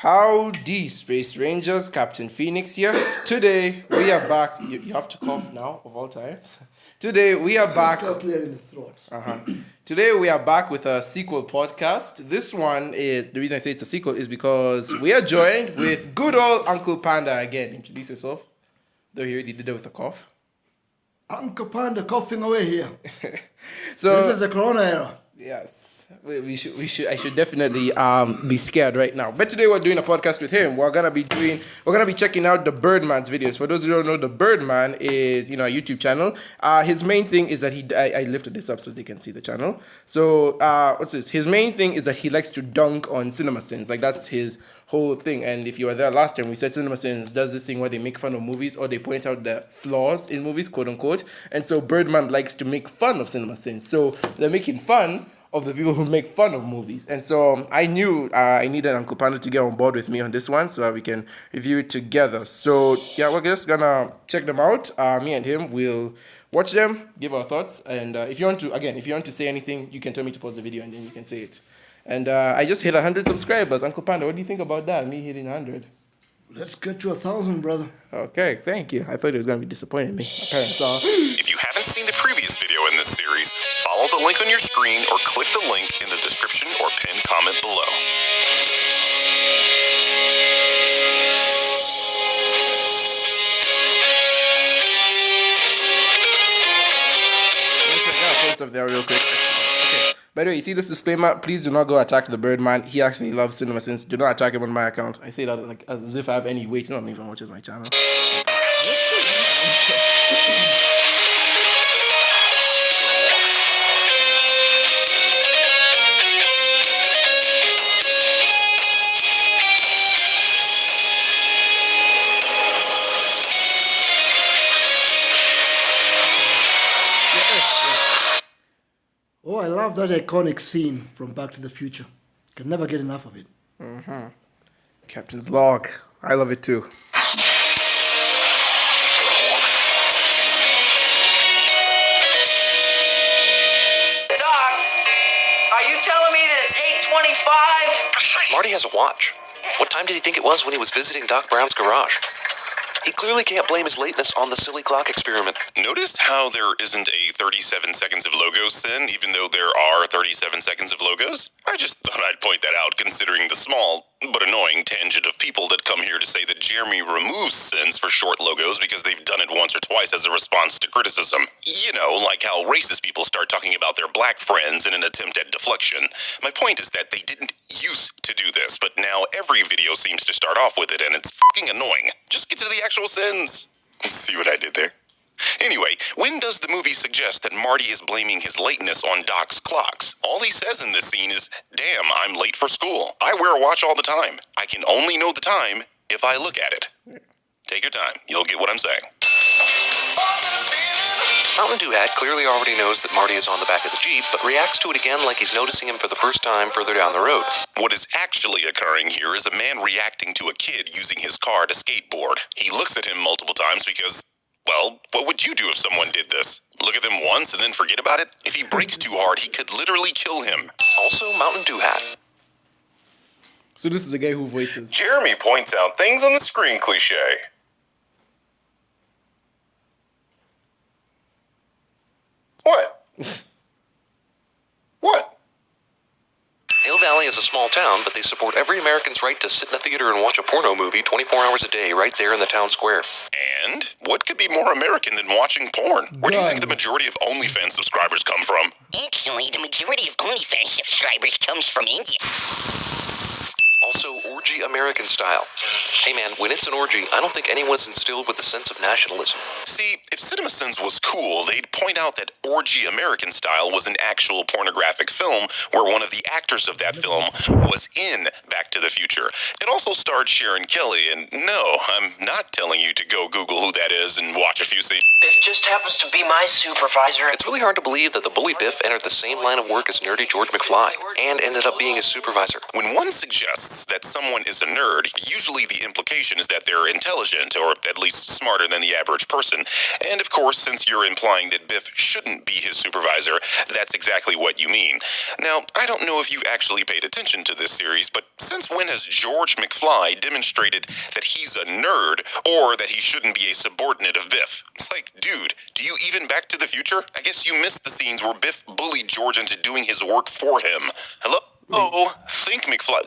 Howdy, Space Rangers, Captain Phoenix here. Today, we are back. You have to cough now, of all time. Today, we are back. Still clear in the throat. Today, we are back with a sequel podcast. This one is, the reason I say it's a sequel is because we are joined with good old Uncle Panda again. Introduce yourself. Though he already did it with a cough. Uncle Panda coughing away here. So This is the Corona era. yes, we should. I should definitely be scared right now. But today we're doing a podcast with him. We're gonna be checking out the Birdman's videos. For those who don't know, the Birdman is a YouTube channel. His main thing is that I lifted this up so they can see the channel. So what's this? His main thing is that he likes to dunk on Cinemasins. Like that's his whole thing. And if you were there last time, we said Cinemasins does this thing where they make fun of movies or they point out the flaws in movies, quote unquote. And so Birdman likes to make fun of Cinemasins. So they're making fun of the people who make fun of movies. And so I knew I needed Uncle Panda to get on board with me on this one so that we can review it together. So yeah, we're just gonna check them out. Me and him will watch them, give our thoughts. And if you want to say anything, you can tell me to pause the video and then you can say it. And I just hit 100 subscribers. Uncle Panda, what do you think about that? Me hitting 100. Let's get to 1,000, brother. Okay, thank you. I thought it was going to be disappointing me. If you haven't seen the previous video in this series, follow the link on your screen or click the link in the description or pinned comment below. Up there real quick. Okay. By the way, you see this disclaimer? Please do not go attack the Birdman. He actually loves Cinemasins. Do not attack him on my account. I say that like as if I have any weight. You don't even watches my channel. Oh, I love that iconic scene from Back to the Future. Can never get enough of it. Captain's log. I love it too. Doc, are you telling me that it's 8:25? Marty has a watch. What time did he think it was when he was visiting Doc Brown's garage? He clearly can't blame his lateness on the silly clock experiment. Notice how there isn't a 37 seconds of logos sin, even though there are 37 seconds of logos? I just thought I'd point that out, considering the small but annoying tangent of people that come here to say that Jeremy removes sins for short logos because they've done it once or twice as a response to criticism. You know, like how racist people start talking about their black friends in an attempt at deflection. My point is that they didn't used to do this, but now every video seems to start off with it, and it's fucking annoying. Just get to the actual sins. See what I did there? Anyway, when does the movie suggest that Marty is blaming his lateness on Doc's clocks? All he says in this scene is, "Damn, I'm late for school. I wear a watch all the time. I can only know the time if I look at it." Take your time. You'll get what I'm saying. Mountain Dew Hat clearly already knows that Marty is on the back of the Jeep, but reacts to it again like he's noticing him for the first time further down the road. What is actually occurring here is a man reacting to a kid using his car to skateboard. He looks at him multiple times because, well, what would you do if someone did this? Look at them once and then forget about it? If he brakes too hard, he could literally kill him. Also, Mountain Dew Hat. So this is the guy who voices. Jeremy points out things on the screen cliche. What? What? Hill Valley is a small town, but they support every American's right to sit in a theater and watch a porno movie 24 hours a day right there in the town square. And what could be more American than watching porn? Where do you think the majority of OnlyFans subscribers come from? Actually, the majority of OnlyFans subscribers comes from India. Also, orgy American style. Hey man, when it's an orgy, I don't think anyone's instilled with a sense of nationalism. See, if Cinemasins was cool, they'd point out that Orgy American Style was an actual pornographic film where one of the actors of that film was in Back to the Future. It also starred Sharon Kelly, and no, I'm not telling you to go Google who that is and watch a few scenes. Biff just happens to be my supervisor. It's really hard to believe that the bully Biff entered the same line of work as nerdy George McFly, and ended up being his supervisor. When one suggests that someone is a nerd, usually the implication is that they're intelligent, or at least smarter than the average person. And of course, since you're implying that Biff shouldn't be his supervisor, that's exactly what you mean. Now, I don't know if you actually paid attention to this series, but since Since when has George McFly demonstrated that he's a nerd or that he shouldn't be a subordinate of Biff? It's like, dude, do you even Back to the Future? I guess you missed the scenes where Biff bullied George into doing his work for him. Hello? Oh, think McFly.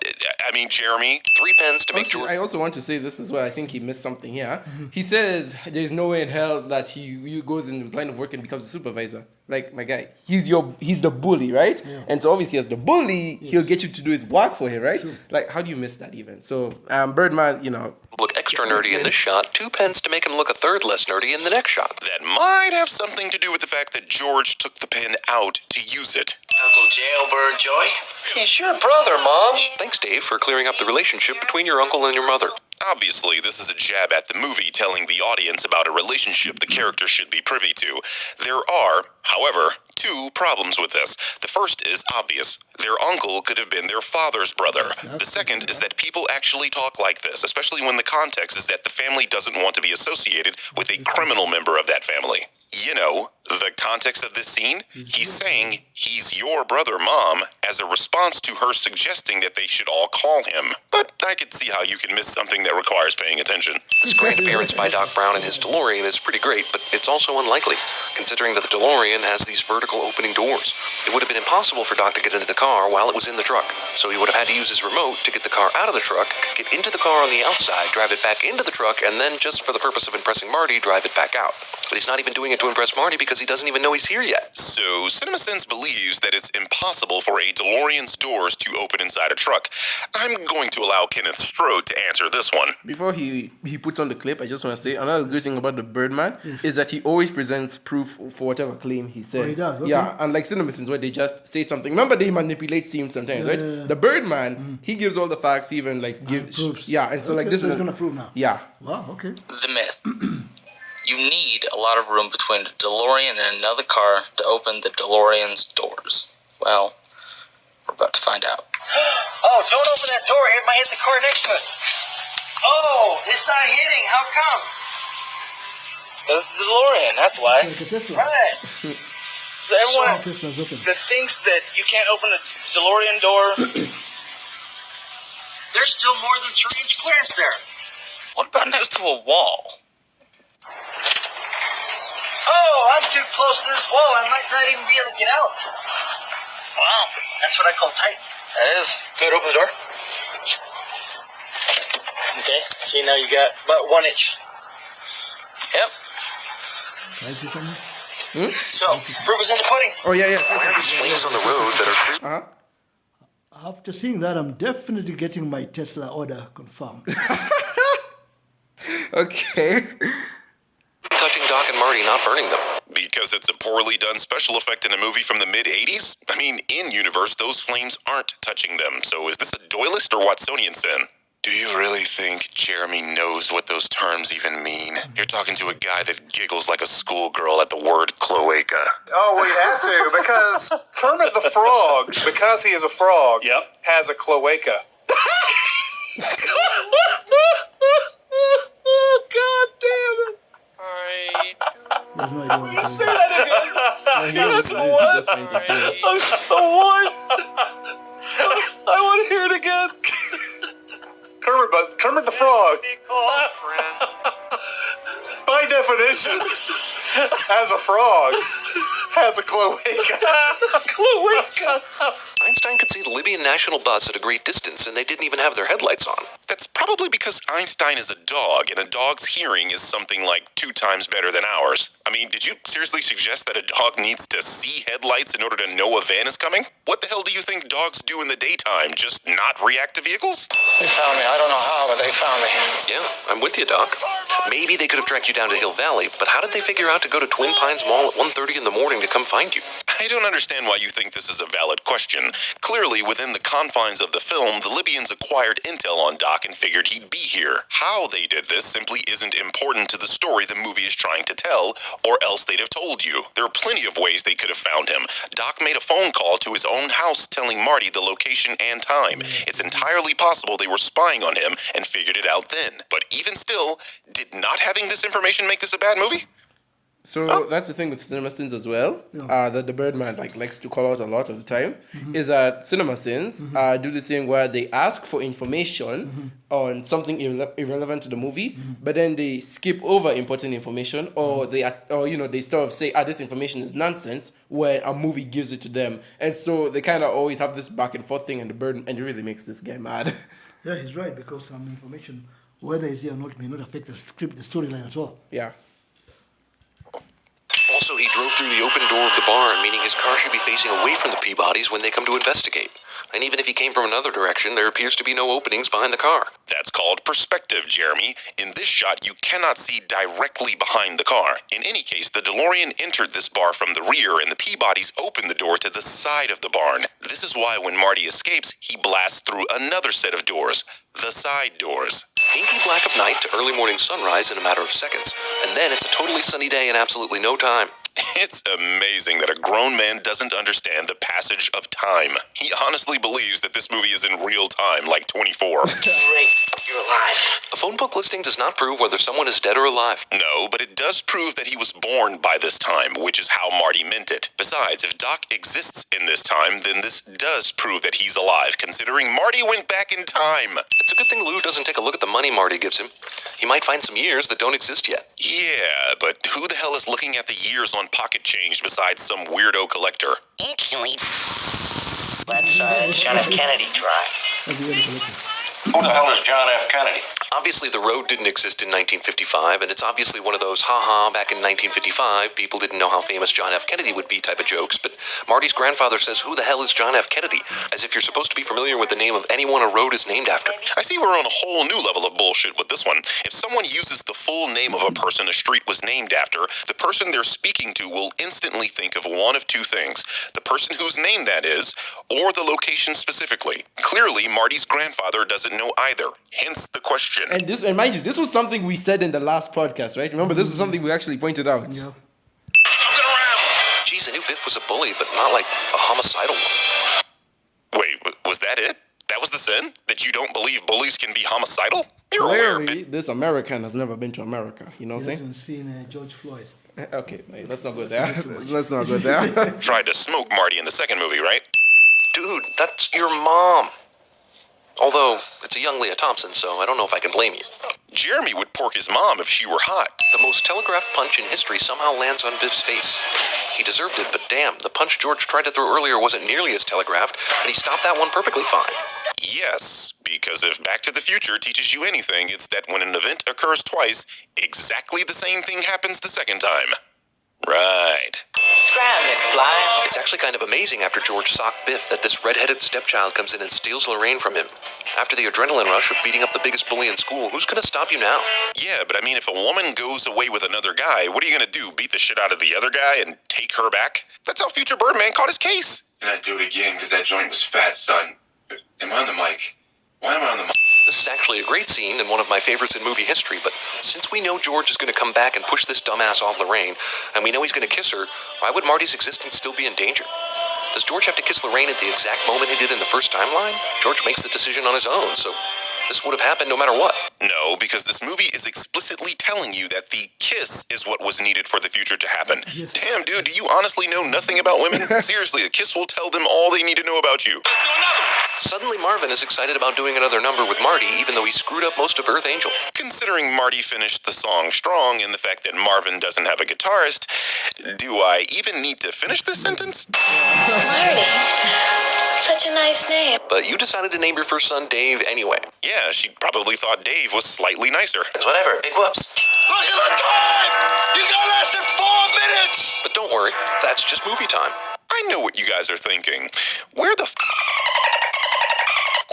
I mean, Jeremy. 3 pens to make Actually, George. I also want to say this as well. I think he missed something here. He says there's no way in hell that he goes in his line of work and becomes a supervisor. Like, my guy, he's the bully, right? Yeah. And so obviously as the bully, he'll get you to do his work for him, right? True. Like, how do you miss that even? So, Birdman, Look extra nerdy in this shot, 2 pens to make him look a third less nerdy in the next shot. That might have something to do with the fact that George took the pen out to use it. Uncle Jailbird Joy? He's your brother, Mom. Thanks, Dave, for clearing up the relationship between your uncle and your mother. Obviously, this is a jab at the movie telling the audience about a relationship the character should be privy to. There are, however, 2 problems with this. The first is obvious. Their uncle could have been their father's brother. The second is that people actually talk like this, especially when the context is that the family doesn't want to be associated with a criminal member of that family. You know, the context of this scene? He's saying he's your brother, Mom, as a response to her suggesting that they should all call him. But I could see how you can miss something that requires paying attention. This grand appearance by Doc Brown in his DeLorean is pretty great, but it's also unlikely, considering that the DeLorean has these vertical opening doors. It would have been impossible for Doc to get into the car while it was in the truck, so he would have had to use his remote to get the car out of the truck, get into the car on the outside, drive it back into the truck, and then, just for the purpose of impressing Marty, drive it back out. But he's not even doing it to impress Marty because he doesn't even know he's here yet. So, Cinemasins believes that it's impossible for a DeLorean's doors to open inside a truck. I'm going to allow Kenneth Strode to answer this one. before he puts on the clip, I just want to say another good thing about the Birdman is that he always presents proof for whatever claim he says. he does, okay. Yeah, unlike Cinemasins where they just say something. Remember, they manipulate scenes sometimes, right? Yeah. The Birdman, he gives all the facts, he even like gives proofs. Yeah, and so like Okay, this so is he's gonna prove now. Yeah. Wow, okay. The myth. You need a lot of room between a DeLorean and another car to open the DeLorean's doors. Well, we're about to find out. Oh, don't open that door. It might hit the car next to it. Oh, it's not hitting. How come? It's the DeLorean, that's why. Like a Tesla. Right. So everyone Oh, Tesla's open. that thinks that you can't open a DeLorean door, There's still more than 3-inch clearance there. what about next to a wall? Oh, I'm too close to this wall. I might not even be able to get out. Wow, that's what I call tight. That is. Good, open the door. Okay, see now you got about 1 inch. Yep. Can I see something? So, proof is in the pudding. Oh yeah. Why are these flames on the road that are true? After seeing that, I'm definitely getting my Tesla order confirmed. Okay. Touching Doc and Marty, not burning them. Because it's a poorly done special effect in a movie from the mid-'80s? I mean, in-universe, those flames aren't touching them. So is this a doylist or Watsonian sin? Do you really think Jeremy knows what those terms even mean? You're talking to a guy that giggles like a schoolgirl at the word cloaca. Oh, we have to, because Kermit the Frog, because he is a frog, has a cloaca. God damn it. There's no idea what it is. That's what? I want to hear it again. Kermit the Frog, by definition, as a frog, has a cloaca. Einstein could see the Libyan national bus at a great distance, and they didn't even have their headlights on. That's probably because Einstein is a dog, and a dog's hearing is something like 2 times better than ours. I mean, did you seriously suggest that a dog needs to see headlights in order to know a van is coming? What the hell do you think dogs do in the daytime? Just not react to vehicles? They found me. I don't know how, but they found me. Yeah, I'm with you, Doc. Maybe they could have tracked you down to Hill Valley, but how did they figure out to go to Twin Pines Mall at 1:30 in the morning to come find you? I don't understand why you think this is a valid question. Clearly, within the confines of the film, the Libyans acquired intel on Doc and figured he'd be here. How they did this simply isn't important to the story the movie is trying to tell, or else they'd have told you. There are plenty of ways they could have found him. Doc made a phone call to his own house telling Marty the location and time. It's entirely possible they were spying on him and figured it out then. But even still, did not having this information make this a bad movie? So that's the thing with Cinemasins as well. That the Birdman likes to call out a lot of the time is that Cinemasins do this thing where they ask for information on something irrelevant to the movie, but then they skip over important information, or they sort of say, this information is nonsense, where a movie gives it to them, and so they kind of always have this back and forth thing, and it really makes this guy mad. Yeah, he's right, because some information, whether it's here or not, may not affect the script, the storyline at all. Yeah. Also, he drove through the open door of the barn, meaning his car should be facing away from the Peabodys when they come to investigate. And even if he came from another direction, there appears to be no openings behind the car. That's called perspective, Jeremy. In this shot, you cannot see directly behind the car. In any case, the DeLorean entered this bar from the rear, and the Peabodys opened the door to the side of the barn. This is why when Marty escapes, he blasts through another set of doors, the side doors. Inky black of night to early morning sunrise in a matter of seconds, and then it's a totally sunny day in absolutely no time. It's amazing that a grown man doesn't understand the passage of time. He honestly believes that this movie is in real time, like 24. Great, you're alive. A phone book listing does not prove whether someone is dead or alive. No, but it does prove that he was born by this time, which is how Marty meant it. Besides, if Doc exists in this time, then this does prove that he's alive, considering Marty went back in time. It's a good thing Lou doesn't take a look at the money Marty gives him. He might find some years that don't exist yet. Yeah, but who the hell is looking at the years on pocket change besides some weirdo collector? Actually, That's John F. Kennedy Drive. That's the way to collect it. Who the hell is John F. Kennedy? Obviously, the road didn't exist in 1955, and it's obviously one of those, back in 1955, people didn't know how famous John F. Kennedy would be type of jokes, but Marty's grandfather says, who the hell is John F. Kennedy? As if you're supposed to be familiar with the name of anyone a road is named after. I see we're on a whole new level of bullshit with this one. If someone uses the full name of a person a street was named after, the person they're speaking to will instantly think of one of two things. The person whose name that is, or the location specifically. Clearly, Marty's grandfather doesn't know either. Hence the question. And mind you, this was something we said in the last podcast, right? Remember, this is something we actually pointed out. Yeah. Geez, I knew Biff was a bully, but not like a homicidal one. Wait, was that it? That was the sin? That you don't believe bullies can be homicidal? You're aware, Clearly, this American has never been to America. You know what He I'm saying? hasn't seen George Floyd. Okay, mate, let's not go there. Let's not go there. Tried to smoke Marty in the second movie, right? Dude, that's your mom. Although, it's a young Leah Thompson, so I don't know if I can blame you. Jeremy would pork his mom if she were hot. The most telegraphed punch in history somehow lands on Biff's face. He deserved it, but damn, the punch George tried to throw earlier wasn't nearly as telegraphed, and he stopped that one perfectly fine. Yes, because if Back to the Future teaches you anything, it's that when an event occurs twice, exactly the same thing happens the second time. Right. Scram, McFly. It's actually kind of amazing after George socked Biff that this red-headed stepchild comes in and steals Lorraine from him. After the adrenaline rush of beating up the biggest bully in school, who's gonna stop you now? Yeah, but I mean, if a woman goes away with another guy, what are you gonna do? Beat the shit out of the other guy and take her back? That's how future Birdman caught his case. And I'd do it again because that joint was fat, son. Am I on the mic? Why am I on the mic? This is actually a great scene and one of my favorites in movie history, but since we know George is going to come back and push this dumbass off Lorraine, and we know he's going to kiss her, why would Marty's existence still be in danger? Does George have to kiss Lorraine at the exact moment he did in the first timeline? George makes the decision on his own, so this would have happened no matter what. No, because this movie is explicitly telling you that the kiss is what was needed for the future to happen. Yes. Damn, dude, do you honestly know nothing about women? Seriously, a kiss will tell them all they need to know about you. Suddenly Marvin is excited about doing another number with Marty, even though he screwed up most of Earth Angel. Considering Marty finished the song strong and the fact that Marvin doesn't have a guitarist, do I even need to finish this sentence? Marty. Such a nice name. But you decided to name your first son Dave anyway. Yeah, she probably thought Dave was slightly nicer. It's whatever, big whoops. Look at the time! You got less than 4 minutes! But don't worry, that's just movie time. I know what you guys are thinking. Where the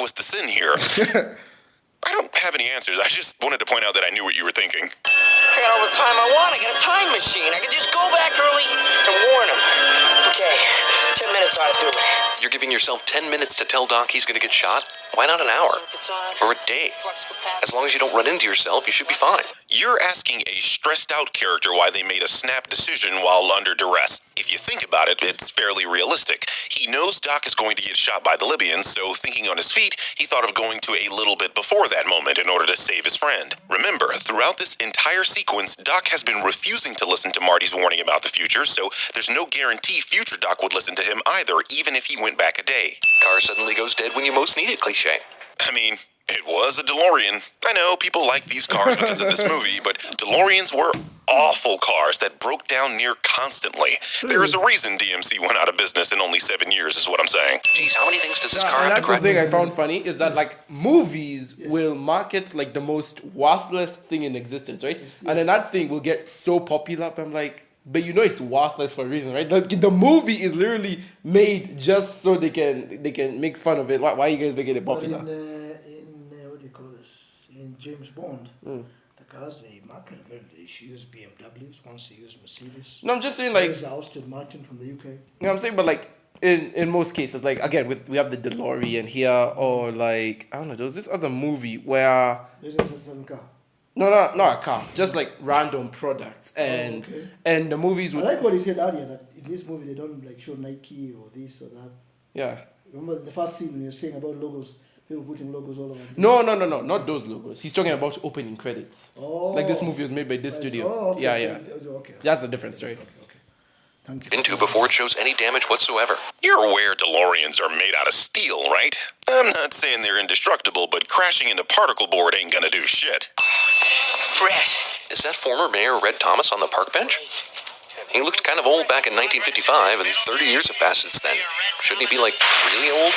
was the sin here? I don't have any answers. I just wanted to point out that I knew what you were thinking. I got all the time I want. I got a time machine. I can just go back early and warn him. Okay, 10 minutes ought to do it. You're giving yourself 10 minutes to tell Doc he's going to get shot? Why not an hour? Or a day? As long as you don't run into yourself, you should be fine. You're asking a stressed-out character why they made a snap decision while under duress. If you think about it, it's fairly realistic. He knows Doc is going to get shot by the Libyans, so thinking on his feet, he thought of going to a little bit before that moment in order to save his friend. Remember, throughout this entire sequence, Doc has been refusing to listen to Marty's warning about the future, so there's no guarantee future Doc would listen to him either, even if he went back a day. Car suddenly goes dead when you most need it, cliche. I mean, it was a DeLorean. I know people like these cars because of this movie, but DeLoreans were awful cars that broke down near constantly. There is a reason DMC went out of business in only 7 years, is what I'm saying. Jeez, how many things does this car And have to that's the crack? thing I found funny is that like movies will market like the most worthless thing in existence, right? And then that thing will get so popular. But I'm like, but you know it's worthless for a reason, right? Like the movie is literally made just so they can make fun of it. Why are you guys making it popular? But in what do you call this? In James Bond, the cars they market very. They use BMWs. Once they use Mercedes. No, I'm just saying like. There's Aston Martin from the UK. You know what I'm saying? But like in most cases, like again, we have the DeLorean here, or like I don't know, there was this other movie where There's some car. not a car, just like random products, and and the movies I would like what he said earlier that in this movie they don't like show Nike or this or that. yeah. Remember the first scene when you're saying about logos, people putting logos all over. No, not those logos. He's talking about opening credits. Oh. Like this movie was made by this studio. Oh, okay. Yeah. Okay. That's a different story. Okay. Thank you. Into before it shows any damage whatsoever. You're aware DeLoreans are made out of steel, right? I'm not saying they're indestructible, but crashing into particle board ain't gonna do shit. Brett. Is that former Mayor Red Thomas on the park bench? He looked kind of old back in 1955, and 30 years have passed since then. Shouldn't he be, like, really old?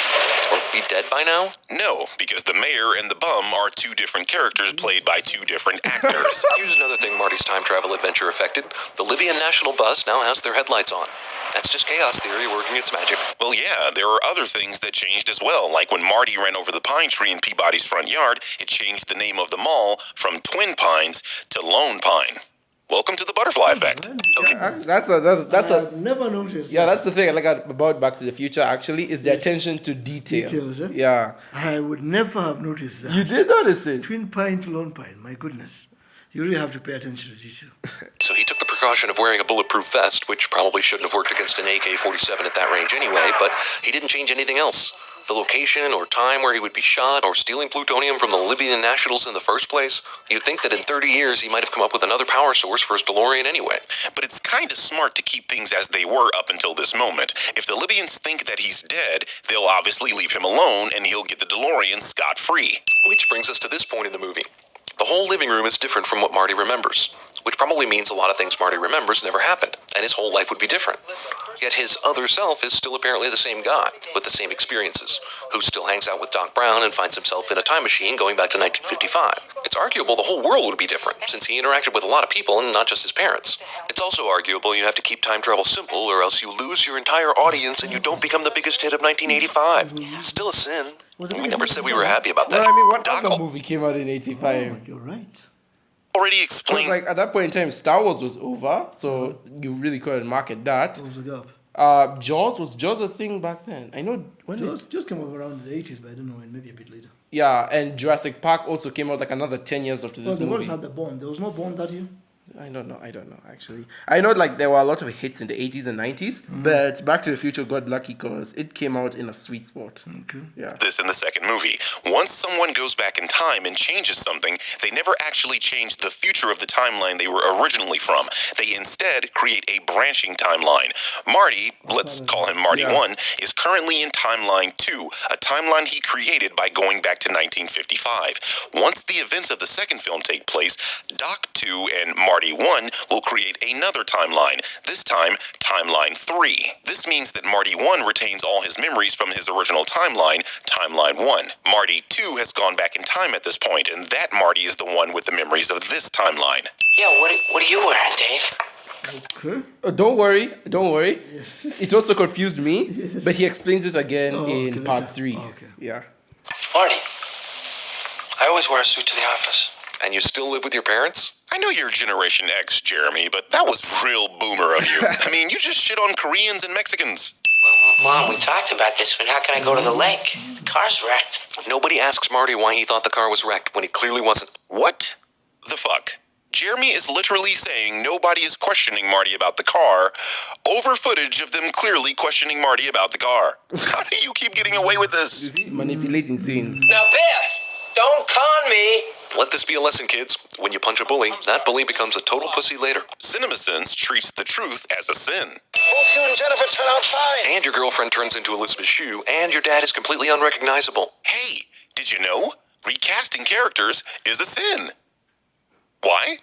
Or be dead by now? No, because the mayor and the bum are two different characters played by two different actors. Here's another thing Marty's time travel adventure affected. The Libyan National Bus now has their headlights on. That's just chaos theory working its magic. Well, yeah, there are other things that changed as well, like when Marty ran over the pine tree in Peabody's front yard, it changed the name of the mall from Twin Pines to Lone Pine. Welcome to the butterfly effect. Okay. That's a I've never noticed. yeah. That's the thing I like about Back to the Future. Actually, is the attention to detail. Details, eh? Yeah. I would never have noticed that. You did notice it. Twin Pine to Lone Pine. My goodness, you really have to pay attention to detail. So he took the precaution of wearing a bulletproof vest, which probably shouldn't have worked against an AK-47 at that range anyway, but he didn't change anything else. The location or time where he would be shot or stealing plutonium from the Libyan nationals in the first place. You'd think that in 30 years he might have come up with another power source for his DeLorean anyway. But it's kind of smart to keep things as they were up until this moment. If the Libyans think that he's dead, they'll obviously leave him alone and he'll get the DeLorean scot-free. Which brings us to this point in the movie. The whole living room is different from what Marty remembers, which probably means a lot of things Marty remembers never happened, and his whole life would be different. Yet his other self is still apparently the same guy, with the same experiences, who still hangs out with Doc Brown and finds himself in a time machine going back to 1955. It's arguable the whole world would be different, since he interacted with a lot of people and not just his parents. It's also arguable you have to keep time travel simple, or else you lose your entire audience and you don't become the biggest hit of 1985. Still a sin. We never said we were happy about that. Well, I mean, what Doc other movie came out in '85? You're right. already Because explained. like at that point in time, Star Wars was over, so you really couldn't market that. What was the gap? Jaws was a thing back then. I know when Jaws came up around the 80s, but I don't know when, maybe a bit later. yeah, and Jurassic Park also came out like another 10 years after this Well, the world movie. had the bomb. There was no bomb that year. I don't know actually. I know like there were a lot of hits in the 80s and 90s, but Back to the Future got lucky because it came out in a sweet spot. Okay. Yeah. This in the second movie. Once someone goes back in time and changes something, they never actually change the future of the timeline they were originally from. They instead create a branching timeline. Marty, let's call him Marty 1, is currently in timeline 2, a timeline he created by going back to 1955. Once the events of the second film take place, Doc 2 and Marty 1 will create another timeline, this time timeline 3. This means that Marty 1 retains all his memories from his original timeline, timeline 1. Marty 2 has gone back in time at this point, and that Marty is the one with the memories of this timeline. Yeah, what are you wearing, Dave? Okay. Don't worry. It also confused me, but he explains it again in part 3. Okay. Yeah. Marty, I always wear a suit to the office. And you still live with your parents? I know you're Generation X, Jeremy, but that was real boomer of you. I mean, you just shit on Koreans and Mexicans. Well, Mom, we talked about this, but how can I go to the lake? Car's wrecked. Nobody asks Marty why he thought the car was wrecked when he clearly wasn't. What the fuck? Jeremy is literally saying nobody is questioning Marty about the car over footage of them clearly questioning Marty about the car. How do you keep getting away with this? Manipulating scenes. Now, Biff, don't con me. Let this be a lesson, kids. When you punch a bully, that bully becomes a total pussy later. Cinemasins treats the truth as a sin. Both you and Jennifer turn out fine. And your girlfriend turns into Elizabeth Shue, and your dad is completely unrecognizable. Hey, did you know? Recasting characters is a sin. Why?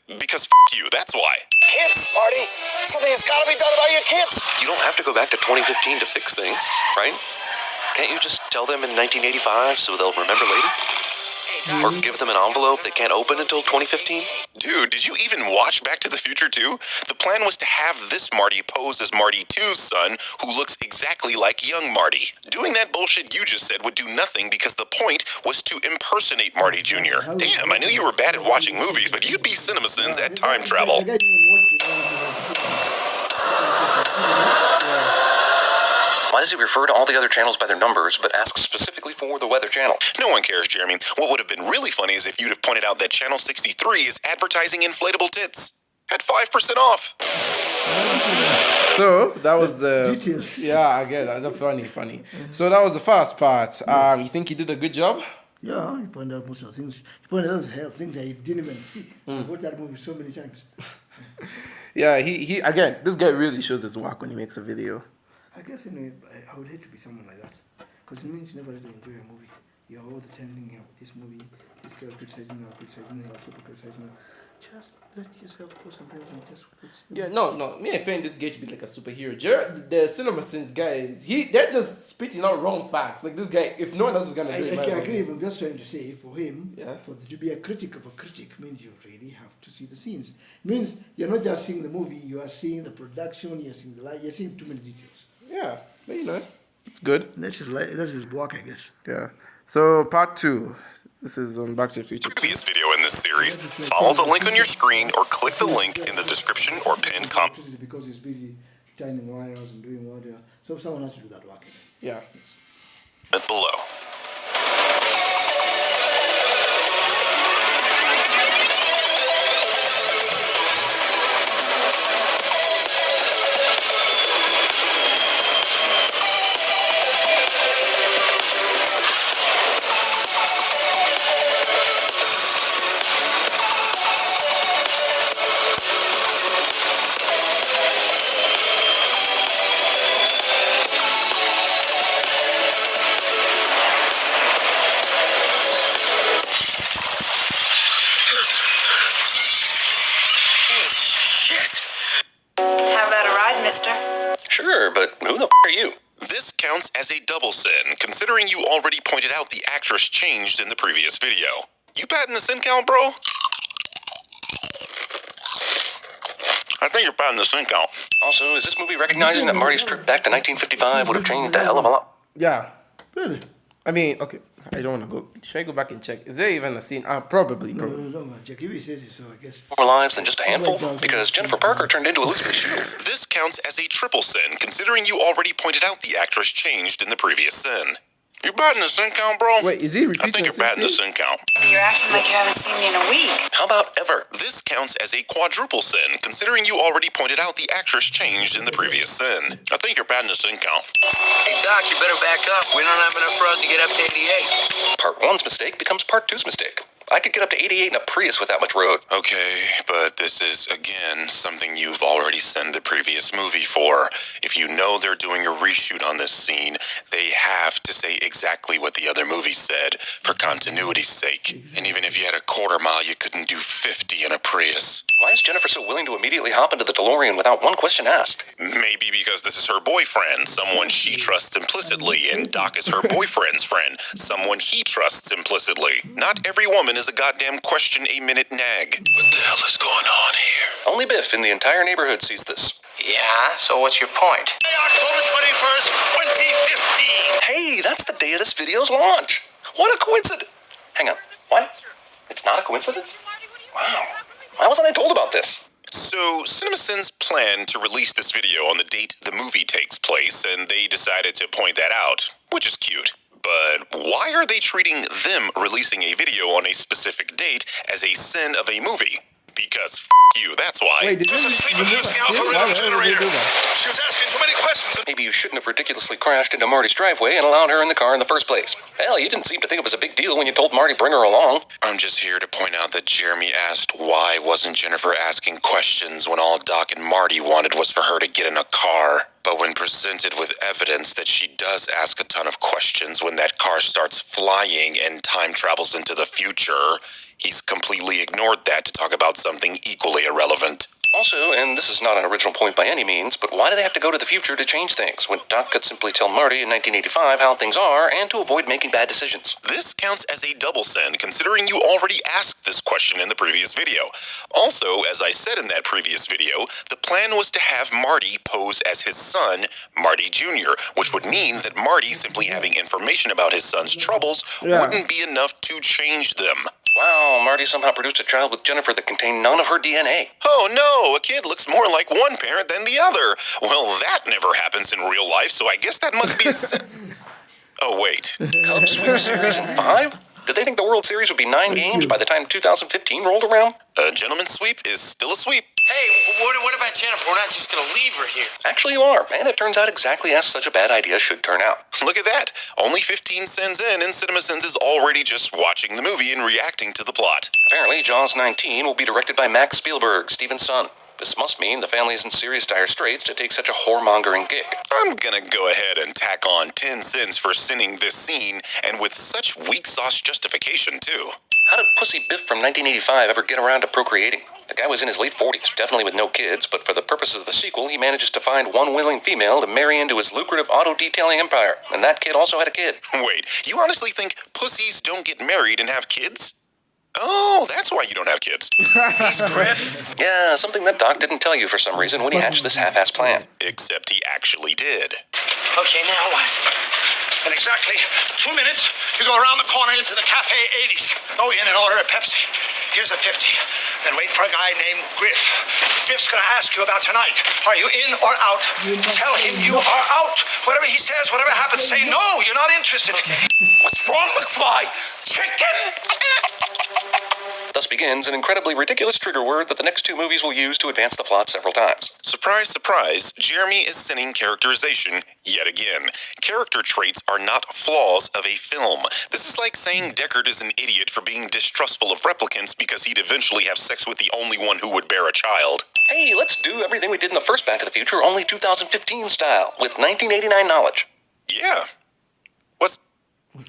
Because you, that's why. Kids, Marty. Something has got to be done about your kids. You don't have to go back to 2015 to fix things, right? Can't you just tell them in 1985 so they'll remember later? Or give them an envelope they can't open until 2015? Dude, did you even watch Back to the Future 2? The plan was to have this Marty pose as Marty 2's son, who looks exactly like young Marty. Doing that bullshit you just said would do nothing because the point was to impersonate Marty Jr. Damn, I knew you were bad at watching movies, but you'd be Cinemasins at time travel. Why does he refer to all the other channels by their numbers, but ask specifically for the Weather Channel? No one cares, Jeremy. What would have been really funny is if you'd have pointed out that Channel 63 is advertising inflatable tits. At 5% off. So that was yeah, I get that. That's funny. So that was the first part. You think he did a good job? Yeah, he pointed out most of the things. He pointed out the things I didn't even see. I've watched that movie so many times. Yeah, he again, this guy really shows his work when he makes a video. I guess I would hate to be someone like that, because it means you never really enjoy a movie. You're all the time thinking about this movie, this girl criticizing her, super criticizing her. Just let yourself go somewhere and just watch them. Yeah, no. Me and Fane, this guy should be like a superhero. The Cinemasins guys, they're just spitting out wrong facts. Like this guy, if no one else is gonna do it, I agree. I'm just trying to say, for him, to be a critic of a critic means you really have to see the scenes. Means you're not just seeing the movie, you are seeing the production, you're seeing the light, you're seeing too many details. Yeah, but you know, it's good. That's his work, I guess. Yeah. So part 2. This is on Back to the Future. Previous video in this series. Follow the link on your screen or click the link in the description or pinned comment. Because he's busy tidying wires and doing whatever. So someone has to do that work. Yeah. Below. Sure, but who the f*** are you? This counts as a double sin, considering you already pointed out the actress changed in the previous video. You batting the sin count, bro? I think you're batting the sin count. Also, is this movie recognizing that Marty's trip back to 1955 would have changed a hell of a lot? Yeah. Really? I mean, okay. I don't want to go. Should I go back and check? Is there even a scene? Probably. No, Jack. If he says it, so I guess. More lives than just a handful? Because Jennifer Parker turned into Elizabeth Shue. This counts as a triple sin, considering you already pointed out the actress changed in the previous sin. You batting the sin count, bro? Wait, is he repeating? I think you're batting the sin count. You're acting like you haven't seen me in a week. How about ever? This counts as a quadruple sin, considering you already pointed out the actress changed in the previous sin. I think you're batting the sin count. Hey, Doc, you better back up. We don't have enough road to get up to 88. Part 1's mistake becomes Part 2's mistake. I could get up to 88 in a Prius with that much road. Okay, but this is, again, something you've already sent the previous movie for. If you know they're doing a reshoot on this scene, they have to say exactly what the other movie said, for continuity's sake. And even if you had a quarter mile, you couldn't do 50 in a Prius. Why is Jennifer so willing to immediately hop into the DeLorean without one question asked? Maybe because this is her boyfriend, someone she trusts implicitly, and Doc is her boyfriend's friend, someone he trusts implicitly. Not every woman is a goddamn question-a-minute nag. What the hell is going on here? Only Biff in the entire neighborhood sees this. Yeah, so what's your point? October 21st, 2015. Hey, that's the day of this video's launch. What a coincidence. Hang on. What? It's not a coincidence? Wow. Why wasn't I told about this? So, Cinemasins planned to release this video on the date the movie takes place, and they decided to point that out, which is cute. But why are they treating them releasing a video on a specific date as a sin of a movie? Because you, that's why. Wait, did Just you asleep and using alpha rhythm generator. She was asking too many questions. Maybe you shouldn't have ridiculously crashed into Marty's driveway and allowed her in the car in the first place. Hell, you didn't seem to think it was a big deal when you told Marty bring her along. I'm just here to point out that Jeremy asked why wasn't Jennifer asking questions when all Doc and Marty wanted was for her to get in a car. But when presented with evidence that she does ask a ton of questions when that car starts flying and time travels into the future, he's completely ignored that to talk about something equally irrelevant. Also, and this is not an original point by any means, but why do they have to go to the future to change things when Doc could simply tell Marty in 1985 how things are and to avoid making bad decisions? This counts as a double sin, considering you already asked this question in the previous video. Also, as I said in that previous video, the plan was to have Marty pose as his son, Marty Jr., which would mean that Marty simply having information about his son's troubles wouldn't be enough to change them. Wow, Marty somehow produced a child with Jennifer that contained none of her DNA. Oh no, a kid looks more like one parent than the other. Well, that never happens in real life, so I guess that must be a sin. Oh, wait. Cubs sweep series in 5? Did they think the World Series would be 9 games by the time 2015 rolled around? A gentleman's sweep is still a sweep. Hey, what about Jennifer? We're not just going to leave her here. Actually, you are, and it turns out exactly as such a bad idea should turn out. Look at that. Only 15 cents in, and Cinemasins is already just watching the movie and reacting to the plot. Apparently, Jaws 19 will be directed by Max Spielberg, Steven's son. This must mean the family is in serious dire straits to take such a whoremongering gig. I'm gonna go ahead and tack on 10 cents for sinning this scene, and with such weak sauce justification, too. How did Pussy Biff from 1985 ever get around to procreating? The guy was in his late 40s, definitely with no kids, but for the purposes of the sequel, he manages to find one willing female to marry into his lucrative auto-detailing empire. And that kid also had a kid. Wait, you honestly think pussies don't get married and have kids? Oh, that's why you don't have kids. He's Griff. Yeah, something that Doc didn't tell you for some reason when he hatched this half-assed plan. Except he actually did. Okay, now what? In exactly 2 minutes, you go around the corner into the Cafe 80s. Go in and order a Pepsi. Here's a 50. Then wait for a guy named Griff. Griff's gonna ask you about tonight. Are you in or out? Tell him you are out. Whatever he says, whatever happens, say no, you're not interested. What's wrong, McFly? Chicken? Thus begins an incredibly ridiculous trigger word that the next 2 movies will use to advance the plot several times. Surprise, surprise, Jeremy is sinning characterization yet again. Character traits are not flaws of a film. This is like saying Deckard is an idiot for being distrustful of replicants because he'd eventually have sex with the only one who would bear a child. Hey, let's do everything we did in the first Back to the Future, only 2015 style, with 1989 knowledge. Yeah.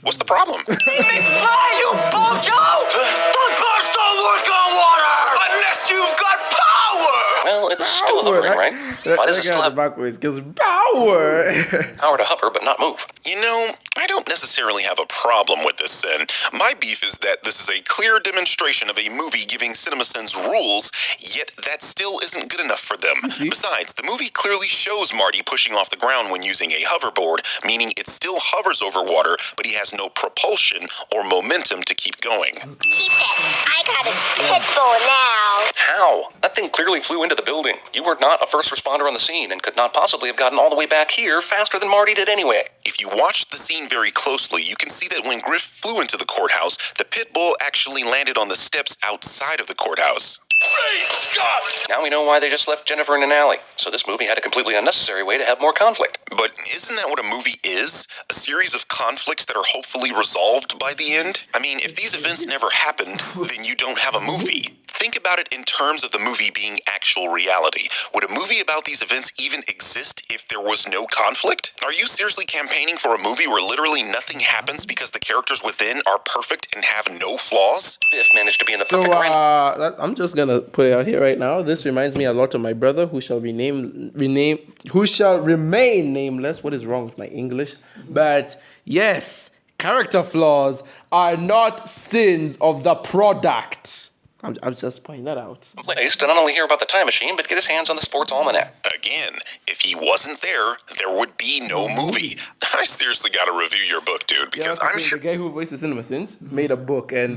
What's the problem? Hey, McFly, you bojo! Don't burst all work on water! Unless you've got power! Well, it's still hovering, right? Why does it still have backwards? Because power. power to hover but not move? You know, I don't necessarily have a problem with this sin. My beef is that this is a clear demonstration of a movie giving Cinemasins rules, yet that still isn't good enough for them. Besides, the movie clearly shows Marty pushing off the ground when using a hoverboard, meaning it still hovers over water, but he has no propulsion or momentum to keep going. Keep it. I got a pit bull now. How? That thing clearly flew into the building. You were not a first responder on the scene and could not possibly have gotten all the way back here faster than Marty did anyway. If you watch the scene very closely, you can see that when Griff flew into the courthouse, the pit bull actually landed on the steps outside of the courthouse. Great Scott! Now we know why they just left Jennifer in an alley. So this movie had a completely unnecessary way to have more conflict. But isn't that what a movie is? A series of conflicts that are hopefully resolved by the end? I mean, if these events never happened, then you don't have a movie. Think about it in terms of the movie being actual reality. Would a movie about these events even exist if there was no conflict? Are you seriously campaigning for a movie where literally nothing happens because the characters within are perfect and have no flaws? Biff managed to be in the perfect I'm just gonna put it out here right now. This reminds me a lot of my brother, who shall remain nameless. What is wrong with my English? But yes, character flaws are not sins of the product. I'm just pointing that out. Placed to not only hear about the time machine, but get his hands on the sports almanac. Again, if he wasn't there would be no movie. I seriously gotta review your book, dude, because I'm sure the guy who voices Cinemasins made a book, and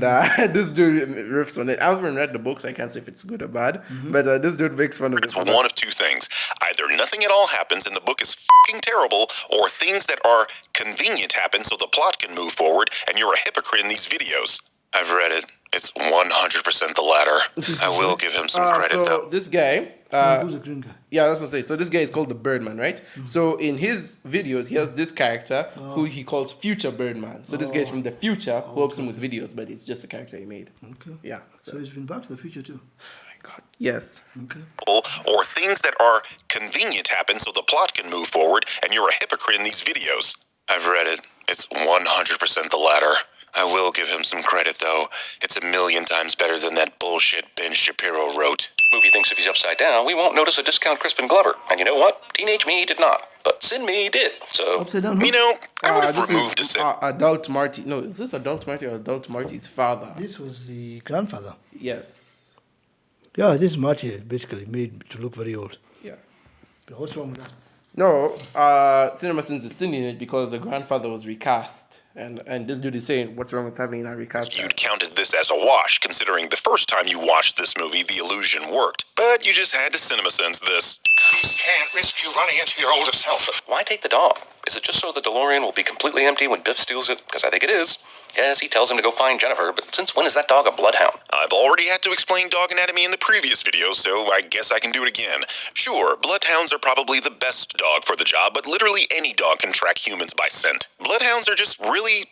this dude riffs on it. I haven't read the book, so I can't say if it's good or bad, but this dude makes fun of it. it's one of two things. Either nothing at all happens and the book is fucking terrible, or things that are convenient happen so the plot can move forward, and you're a hypocrite in these videos. I've read it. It's 100% the latter. I will give him some credit, though. This guy... who's a green guy? Yeah, that's what I'm saying. So this guy is called the Birdman, right? So in his videos, he has this character who he calls Future Birdman. So this guy is from the future who helps him with videos, but it's just a character he made. Okay. Yeah. So he's been back to the future too. Oh my God. Yes. Okay. Or things that are convenient happen so the plot can move forward, and you're a hypocrite in these videos. I've read it. It's 100% the latter. I will give him some credit, though. It's 1,000,000 times better than that bullshit Ben Shapiro wrote. Movie thinks if he's upside down, we won't notice a discount Crispin Glover. And you know what? Teenage me did not. But Sin Me did. So, Upside down. You know, I would have this removed a is sin. Adult Marty. No, is this Adult Marty or Adult Marty's father? This was the grandfather. Yes. Yeah, this Marty basically made to look very old. Yeah. But what's wrong with that? No, Cinemasins is sinning it because the grandfather was recast. And this dude is saying, what's wrong with having a recast? You'd counted this as a wash, considering the first time you watched this movie, the illusion worked. But you just had to CinemaSins this. Can't risk you running into your older self. why take the dog? Is it just so the DeLorean will be completely empty when Biff steals it? Because I think it is. Yes, he tells him to go find Jennifer, but since when is that dog a bloodhound? I've already had to explain dog anatomy in the previous video, so I guess I can do it again. Sure, bloodhounds are probably the best dog for the job, but literally any dog can track humans by scent. Bloodhounds are just really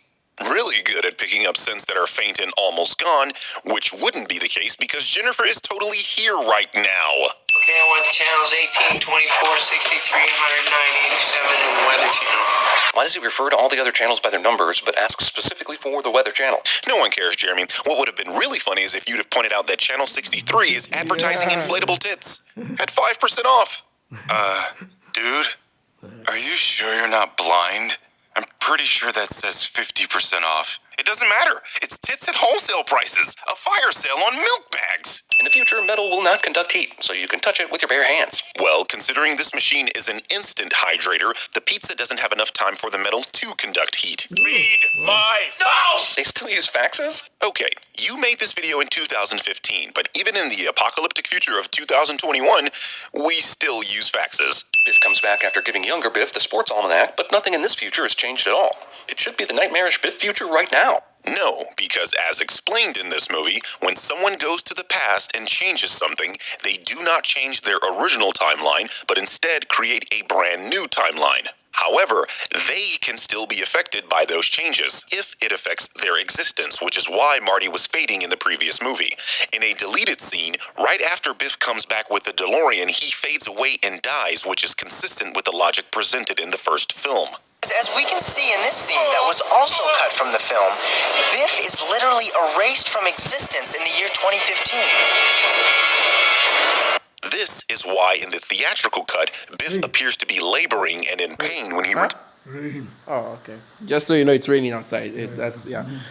good at picking up scents that are faint and almost gone, which wouldn't be the case because Jennifer is totally here right now. Okay, I want channels 18, 24, 63, 109, 87, and Weather Channel. Why does he refer to all the other channels by their numbers, but asks specifically for the Weather Channel? No one cares, Jeremy. What would have been really funny is if you'd have pointed out that Channel 63 is advertising inflatable tits at 5% off. Dude, are you sure you're not blind? I'm pretty sure that says 50% off. It doesn't matter. It's tits at wholesale prices. A fire sale on milk bags. In the future, metal will not conduct heat, so you can touch it with your bare hands. Well, considering this machine is an instant hydrator, the pizza doesn't have enough time for the metal to conduct heat. Read my fax. They still use faxes? Okay, you made this video in 2015, but even in the apocalyptic future of 2021, we still use faxes. Biff comes back after giving younger Biff the sports almanac, but nothing in this future has changed at all. It should be the nightmarish Biff future right now. No, because as explained in this movie, when someone goes to the past and changes something, they do not change their original timeline, but instead create a brand new timeline. However, they can still be affected by those changes, if it affects their existence, which is why Marty was fading in the previous movie. In a deleted scene, right after Biff comes back with the DeLorean, he fades away and dies, which is consistent with the logic presented in the first film. As we can see in this scene that was also cut from the film, Biff is literally erased from existence in the year 2015. This is why in the theatrical cut, Biff appears to be laboring and in pain when he Oh, okay. Just so you know, it's raining outside. That's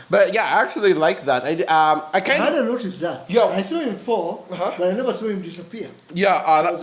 But yeah, I actually like that. I kind of hadn't noticed that. Yeah. I saw him fall, but I never saw him disappear. Yeah.